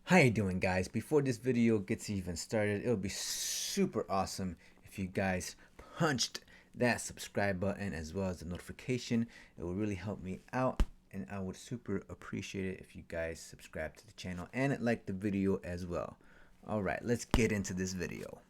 How you doing, guys? Before this video gets even started, it would be super awesome if you guys punched that subscribe button as well as the notification. It would really help me out, and I would super appreciate it if you guys subscribe to the channel and like the video as well. All right, let's get into this video.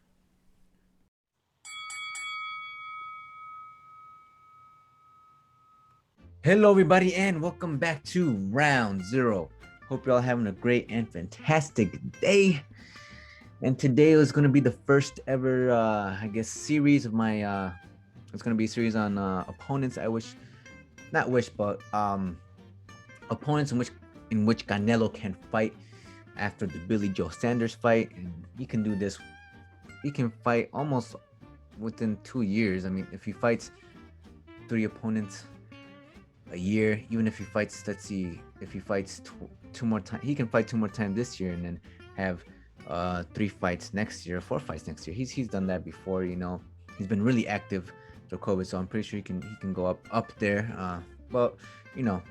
Hello everybody and welcome back to round zero. Hope you're all having a great and fantastic day. And today is going to be the first ever I guess series of my it's going to be a series on opponents I wish, not wish, but opponents in which Canelo can fight after the Billy Joe Sanders fight. And he can do this, he can fight almost within 2 years. I mean, if he fights 3 opponents a year, even if he fights, let's see, if he fights two more times, he can fight 2 more times this year and then have 3 fights next year, 4 fights next year. He's done that before, you know. He's been really active through COVID, so I'm pretty sure he can go up there. But you know,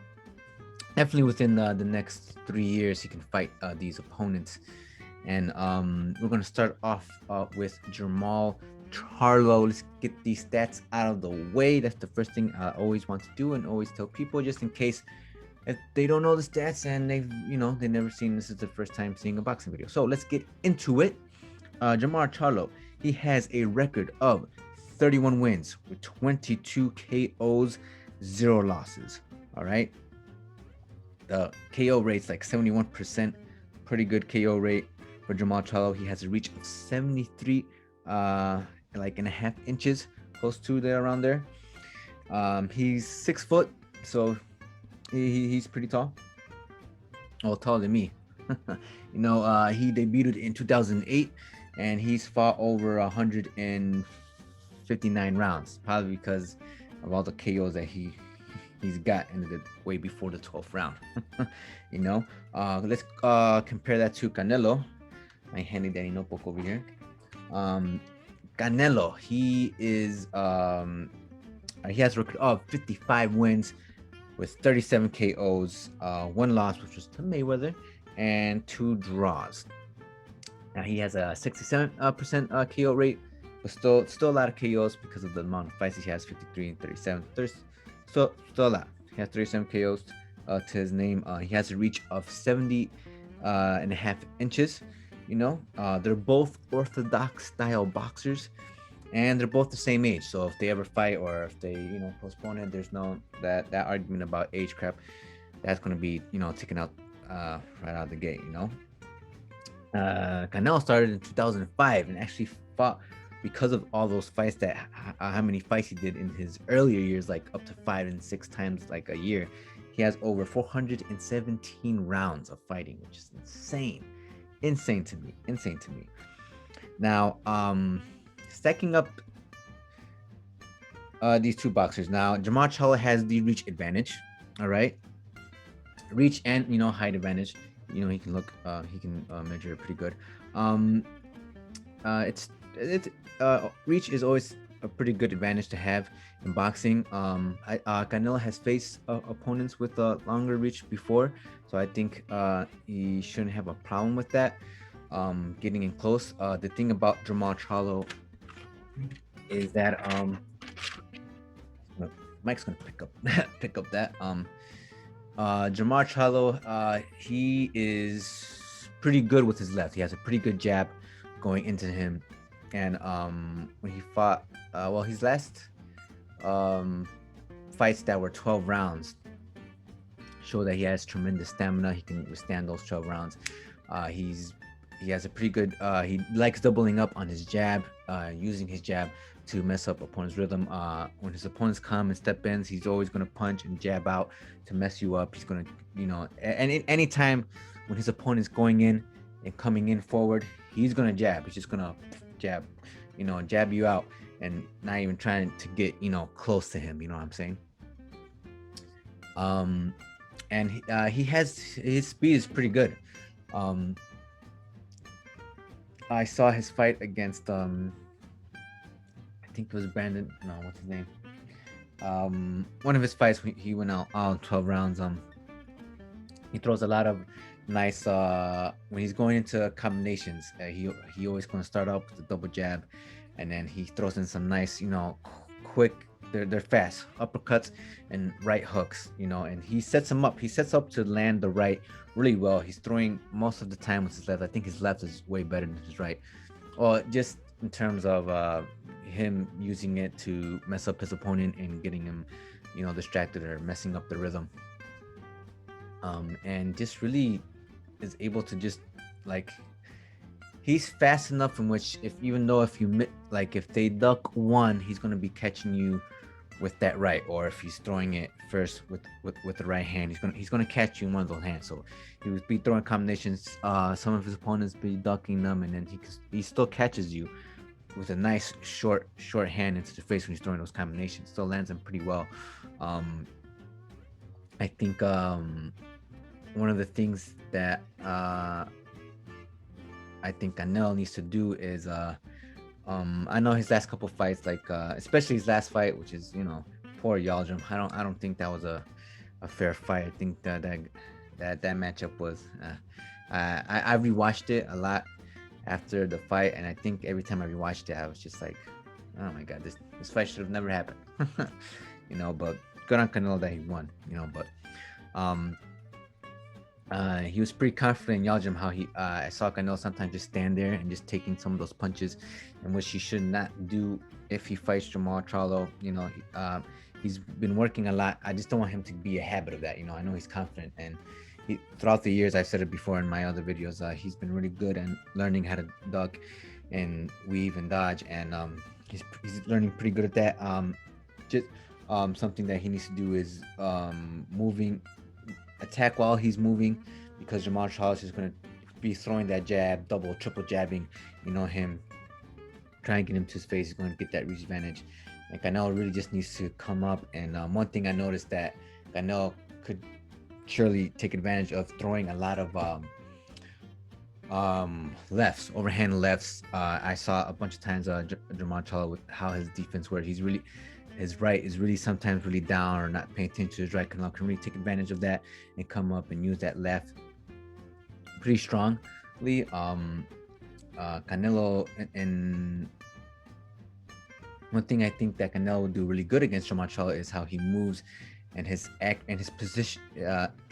definitely within the next 3 years, he can fight these opponents. And we're gonna start off with Jermall Charlo. Let's get these stats out of the way. That's the first thing I always want to do and always tell people, just in case if they don't know the stats and they've never seen, this is the first time seeing a boxing video. So let's get into it. Jermall Charlo, he has a record of 31 wins with 22 KOs, 0 losses. All right, the KO rate's like 71%, pretty good KO rate for Jermall Charlo. He has a reach of 73 like and a half inches, close to there, around there. He's 6 foot, so he's pretty tall. Oh, taller than me. He debuted in 2008, and he's fought over 159 rounds, probably because of all the KOs that he's got in the way before the 12th round. Let's compare that to Canelo. My handy dandy notebook over here. Canelo, he has a record of 55 wins with 37 KOs, 1 loss, which was to Mayweather, and 2 draws. Now he has a 67% KO rate, but still a lot of KOs because of the amount of fights he has, 53 and 37. There's still a lot. He has 37 KOs to his name. He has a reach of 70 and a half inches. They're both orthodox style boxers, and they're both the same age. So if they ever fight, or if they postpone it, there's no that argument about age crap. That's going to be taken out right out of the gate. Canelo started in 2005 and actually fought, because of all those fights, that how many fights he did in his earlier years, like up to 5 and 6 times like a year. He has over 417 rounds of fighting, which is insane to me. Now, stacking up these two boxers. Now, Jermall Charlo has the reach advantage. All right, reach and height advantage. He can look, he can measure it pretty good. It's reach is always a pretty good advantage to have in boxing. Canelo has faced opponents with a longer reach before, so I think he shouldn't have a problem with that. Getting in close. The thing about Jermall Charlo is that Mike's gonna pick up pick up that. Jermall Charlo, he is pretty good with his left. He has a pretty good jab going into him, and when he fought, his last fights that were 12 rounds show that he has tremendous stamina. He can withstand those 12 rounds. He has a pretty good. He likes doubling up on his jab, using his jab to mess up opponents' rhythm. When his opponents come and step in, he's always going to punch and jab out to mess you up. He's going to, anytime when his opponent's going in and coming in forward, he's going to jab. He's just going to jab, jab you out, and not even trying to get, close to him. You know what I'm saying? And he has, his speed is pretty good. I saw his fight against I think it was Brandon. No, what's his name? One of his fights, he went out 12 rounds. He throws a lot of nice when he's going into combinations. He always going to start up with the double jab, and then he throws in some nice, quick. They're fast uppercuts and right hooks, and he sets him up. He sets up to land the right really well. He's throwing most of the time with his left. I think his left is way better than his right. Or just in terms of him using it to mess up his opponent and getting him, distracted or messing up the rhythm. And just really is able to just like he's fast enough in which if even though if you like if they duck one, he's gonna be catching you with that right, or if he's throwing it first with the right hand, he's gonna catch you in one of those hands. So he would be throwing combinations. Some of his opponents be ducking them, and then he still catches you with a nice short hand into the face when he's throwing those combinations. Still lands them pretty well. I think one of the things that I think Canelo needs to do is I know his last couple fights, like especially his last fight, which is poor Yaldrim. I don't think that was a fair fight. I think that matchup was. I rewatched it a lot after the fight, and I think every time I rewatched it, I was just like, oh my god, this fight should have never happened. But good on Canelo that he won. But he was pretty confident in Yaldrim. How I saw Canelo sometimes just stand there and just taking some of those punches, and which he should not do if he fights Jermall Charlo. He's been working a lot. I just don't want him to be a habit of that. I know he's confident, and throughout the years, I've said it before in my other videos, he's been really good at learning how to duck and weave and dodge, and he's learning pretty good at that. Just something that he needs to do is attack while he's moving, because Jermall Charlo is going to be throwing that jab, double, triple jabbing, him trying to get him to his face. He's going to get that reach advantage. And Canelo really just needs to come up. And one thing I noticed that Canelo could surely take advantage of throwing a lot of lefts, overhand lefts. I saw a bunch of times Jermall Charlo with how his defense works. His right is really sometimes really down or not paying attention to his right. Canelo can really take advantage of that and come up and use that left pretty strongly. Canelo, and one thing I think that Canelo will do really good against Jermall Charlo is how he moves and his act and his position.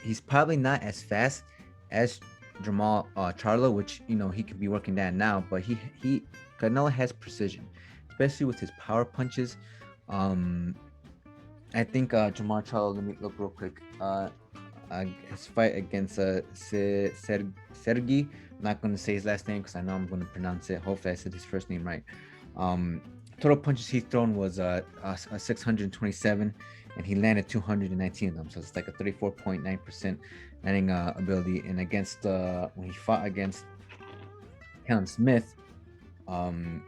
He's probably not as fast as Jermall Charlo, which he could be working that now, but Canelo has precision, especially with his power punches. I think Jermall Charlo, let me look real quick. His fight against Sergey. I'm not going to say his last name because I know I'm going to pronounce it. Hopefully I said his first name right. Total punches he's thrown was 627, and he landed 219 of them. So it's like a 34.9% landing ability. And against when he fought against Callum Smith, Canelo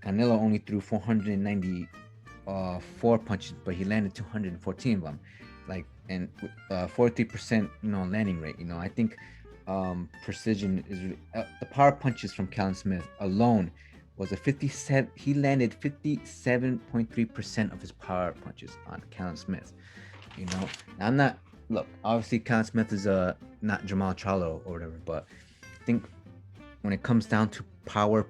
only threw 494 punches, but he landed 214 of them, like, and 43% landing rate. I think precision is the power punches from Callum Smith alone was a 57. He landed 57.3% of his power punches on Callum Smith. Now, I'm not, look, obviously Callum Smith is not Jermall Charlo or whatever, but I think when it comes down to power,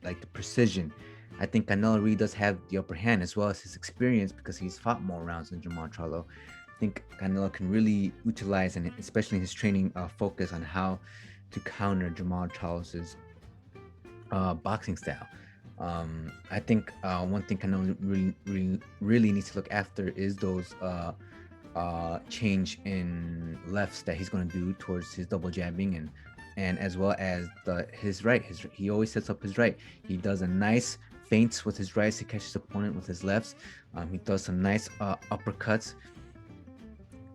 like the precision, I think Canelo really does have the upper hand, as well as his experience, because he's fought more rounds than Jermall Charlo. I think Canelo can really utilize, and especially in his training, focus on how to counter Jermall Charlo's boxing style. I think one thing Canelo really needs to look after is those change in lefts that he's going to do towards his double jabbing, and as well as his right. He always sets up his right. He does a nice feints with his rights to catch his opponent with his lefts. He does some nice uppercuts.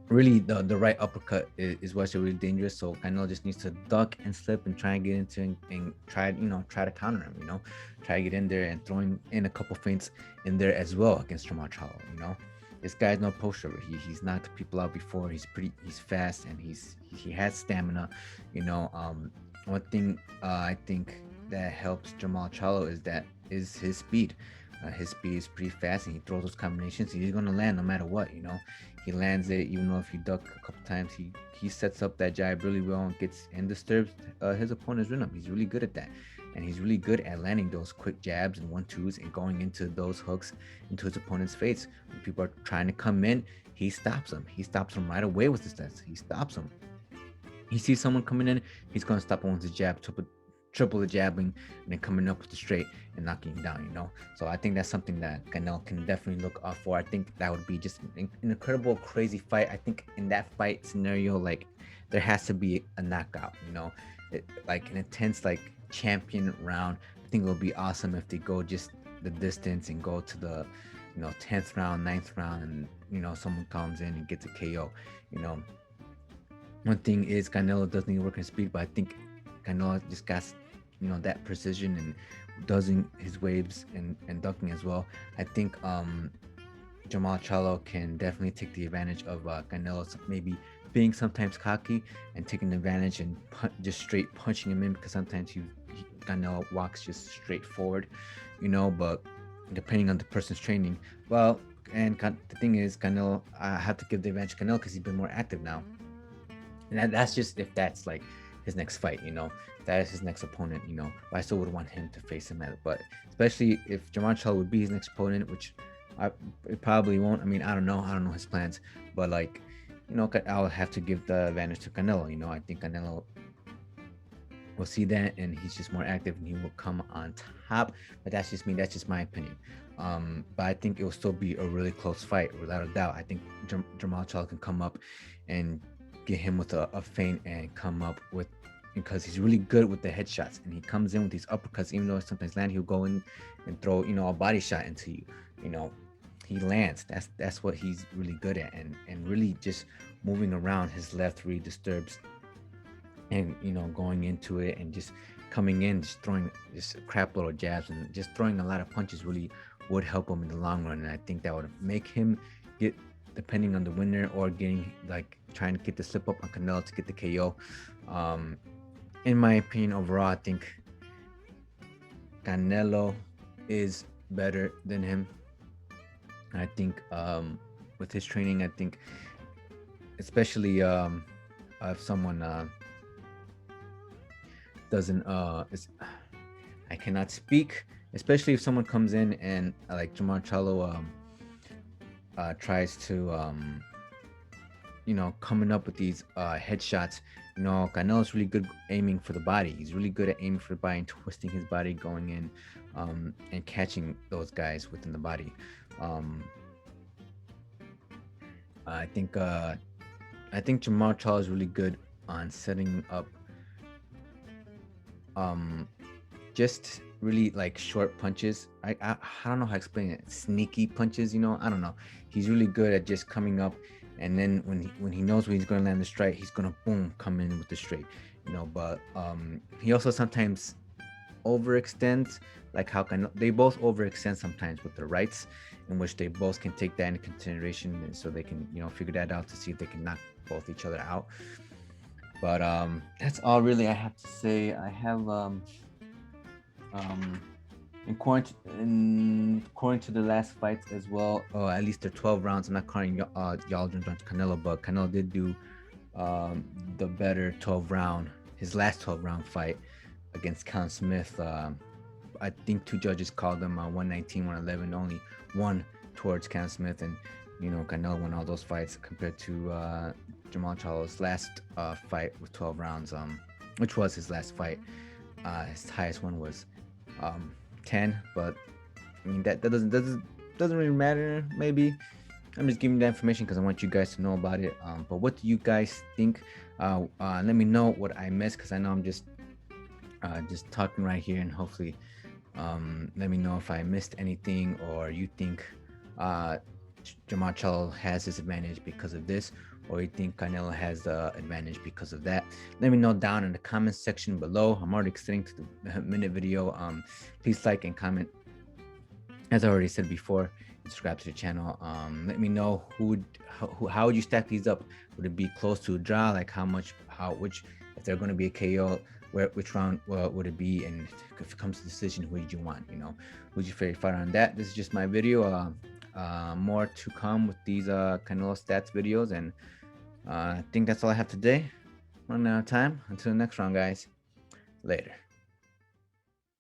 Really, the right uppercut is what's really dangerous. So Canelo just needs to duck and slip and try and get into and try to counter him. Try to get in there and throwing in a couple feints in there as well against Jermall Charlo. This guy's no pushover. He's knocked people out before. He's fast, and he has stamina. One thing I think that helps Jermall Charlo is his speed. His speed is pretty fast, and he throws those combinations. He's gonna land no matter what. He lands it, even though if you duck a couple times, he sets up that jab really well and gets and disturbs his opponent's rhythm. He's really good at that, and he's really good at landing those quick jabs and 1-2s and going into those hooks into his opponent's face. When people are trying to come in, he stops them. He stops them right away with his stats. He stops them. He sees someone coming in, he's gonna stop him with his jab, triple the jabbing, and then coming up with the straight and knocking him down. So I think that's something that Canelo can definitely look out for. I think that would be just an incredible, crazy fight. I think in that fight scenario, like, there has to be a knockout, like an intense, like, champion round. I think it'll be awesome if they go just the distance and go to the 10th round, 9th round, and someone comes in and gets a KO. One thing is Canelo doesn't need to work in speed, but I think Canelo just got that precision and doesn't his waves and ducking as well. I think Jermall Charlo can definitely take the advantage of Canelo maybe being sometimes cocky and taking advantage and just straight punching him in, because sometimes Canelo walks just straight forward, but depending on the person's training. Well, and the thing is, Canelo, I have to give the advantage to Canelo because he's been more active now. And that's just if that's like his next fight, that is his next opponent, but I still would want him to face him but especially if Jermall Charlo would be his next opponent, which it probably won't. I mean, I don't know his plans, but like, I'll have to give the advantage to Canelo. I think Canelo will see that, and he's just more active, and he will come on top. But that's just me. That's just my opinion. But I think it will still be a really close fight, without a doubt. I think Jermall Charlo can come up and get him with a feint and come up with, because he's really good with the headshots, and he comes in with these uppercuts. Even though sometimes land, he'll go in and throw a body shot into you. He lands. That's what he's really good at, and really just moving around his left really disturbs, and going into it and just coming in, just throwing just a crap load of jabs and just throwing a lot of punches really would help him in the long run. And I think that would make him get, depending on the winner, or getting, like, trying to get the slip up on Canelo to get the KO. In my opinion, overall, I think Canelo is better than him. I think with his training, I think especially if someone doesn't I cannot speak, especially if someone comes in and like Jermall Charlo tries to coming up with these headshots. Canelo's really good aiming for the body. He's really good at aiming for the body and twisting his body, going in and catching those guys within the body. I think Jermall Charlo is really good on setting up just really like short punches. I don't know how to explain it. Sneaky punches, I don't know. He's really good at just coming up, and then when he knows when he's going to land the strike, he's going to boom come in with the straight. But he also sometimes overextends, like how they both overextend sometimes with their rights, in which they both can take that into consideration, and so they can figure that out to see if they can knock both each other out. But that's all really I have to say. I have according to the last fights as well, at least they're 12 rounds. I'm not calling y'all to Canelo, but Canelo did do the better 12 round, his last 12 round fight against Callum Smith. I think two judges called them 119, 111, only one towards Callum Smith, and Canelo won all those fights compared to Jermall Charlo's last fight with 12 rounds, which was his last fight. His highest one was 10, but I mean that doesn't really matter. Maybe I'm just giving you that information because I want you guys to know about it. But what do you guys think? Let me know what I missed, because I know I'm just talking right here, and hopefully let me know if I missed anything, or you think Jermall Charlo has this advantage because of this, or you think Canelo has the advantage because of that. Let me know down in the comments section below. I'm already extending to the minute video. Please like and comment, as I already said before. Subscribe to the channel. Let me know how would you stack these up. Would it be close to a draw? Like which, if they're going to be a KO, which round would it be, and if it comes to decision, who did you want? Who's your favorite fighter on that? This is just my video. More to come with these Canelo stats videos, and I think that's all I have today. Running out of time. Until the next round, guys. Later.